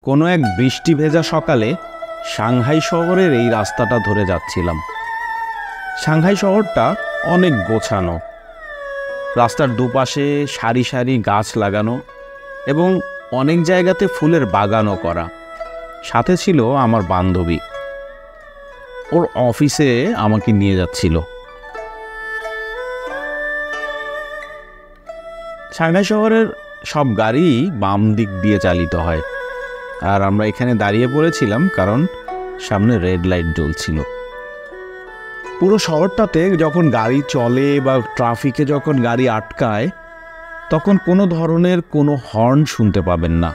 কোনো এক বৃষ্টি ভেজা সকালে সাংহাই শহরের এই রাস্তাটা ধরে যাচ্ছিলাম। সাংহাই শহরটা অনেক গোছানো, রাস্তার দুপাশে সারি সারি গাছ লাগানো এবং অনেক জায়গাতে ফুলের বাগানও করা। সাথে ছিল আমার বান্ধবী, ওর অফিসে আমাকে নিয়ে যাচ্ছিল। সাংহাই শহরের সব গাড়ি বাম দিক দিয়ে চালিত হয়, আর আমরা এখানে দাঁড়িয়ে পড়েছিলাম কারণ সামনে রেড লাইট জ্বলছিল। পুরো শহরটাতে যখন গাড়ি চলে বা ট্রাফিকে যখন গাড়ি আটকায়, তখন কোনো ধরনের কোনো হর্ন শুনতে পাবেন না।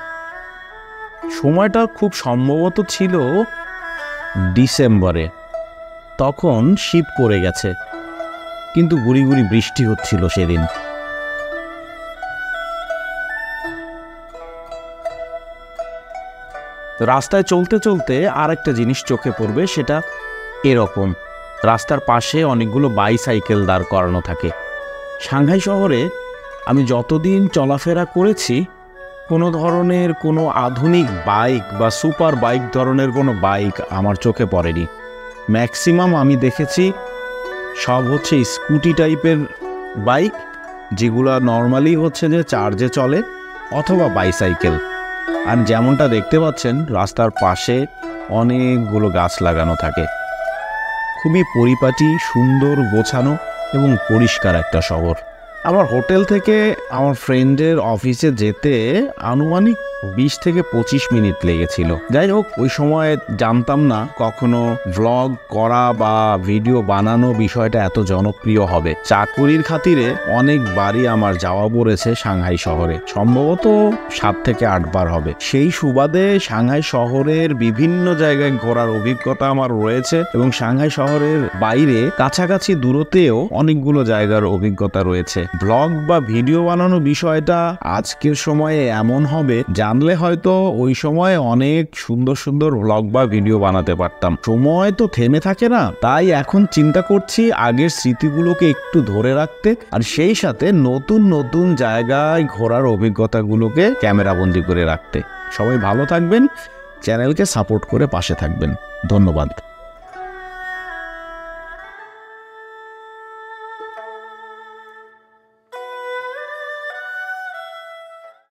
সময়টা খুব সম্ভবত ছিল ডিসেম্বরে, তখন শীত পড়ে গেছে, কিন্তু গুড়ি গুড়ি বৃষ্টি হচ্ছিল সেদিন। রাস্তায় চলতে চলতে আর একটা জিনিস চোখে পড়বে, সেটা এরকম রাস্তার পাশে অনেকগুলো বাইসাইকেল দাঁড় করানো থাকে। সাংহাই শহরে আমি যতদিন চলাফেরা করেছি, কোনো ধরনের কোনো আধুনিক বাইক বা সুপার বাইক ধরনের কোনো বাইক আমার চোখে পড়েনি। ম্যাক্সিমাম আমি দেখেছি সব হচ্ছে স্কুটি টাইপের বাইক, যেগুলো নর্মালি হচ্ছে যে চার্জে চলে, অথবা বাইসাইকেল। আর যেমনটা দেখতে পাচ্ছেন, রাস্তার পাশে অনেকগুলো গাছ লাগানো থাকে। খুবই পরিপাটি, সুন্দর, গোছানো এবং পরিষ্কার একটা শহর। আমার হোটেল থেকে আমার ফ্রেন্ডের অফিসে যেতে আনুমানিক 20 থেকে 25 মিনিট লেগেছিল। যাই হোক, ওই সময় জানতাম না কখনো ভ্লগ করা বা ভিডিও বানানো বিষয়টা এত জনপ্রিয় হবে। চাকুরির খাতিরে অনেকবারই আমার যাওয়া পড়েছে সাংহাই শহরে, সম্ভবত 7 থেকে 8 বার হবে। সেই সুবাদে সাংহাই শহরের বিভিন্ন জায়গায় ঘোরার অভিজ্ঞতা আমার রয়েছে, এবং সাংহাই শহরের বাইরে কাছাকাছি দূরত্বেও অনেকগুলো জায়গার অভিজ্ঞতা রয়েছে। ব্লগ বা ভিডিও বানানো বিষয়টা আজকের সময়ে এমন হবে, জানলে হয়তো ওই সময় অনেক সুন্দর সুন্দর ব্লগ বা ভিডিও বানাতে পারতাম। সময় তো থেমে থাকে না, তাই এখন চিন্তা করছি আগের স্মৃতিগুলোকে একটু ধরে রাখতে, আর সেই সাথে নতুন নতুন জায়গায় ঘোরার অভিজ্ঞতাগুলোকে ক্যামেরাবন্দি করে রাখতে। সবাই ভালো থাকবেন, চ্যানেলকে সাপোর্ট করে পাশে থাকবেন। ধন্যবাদ।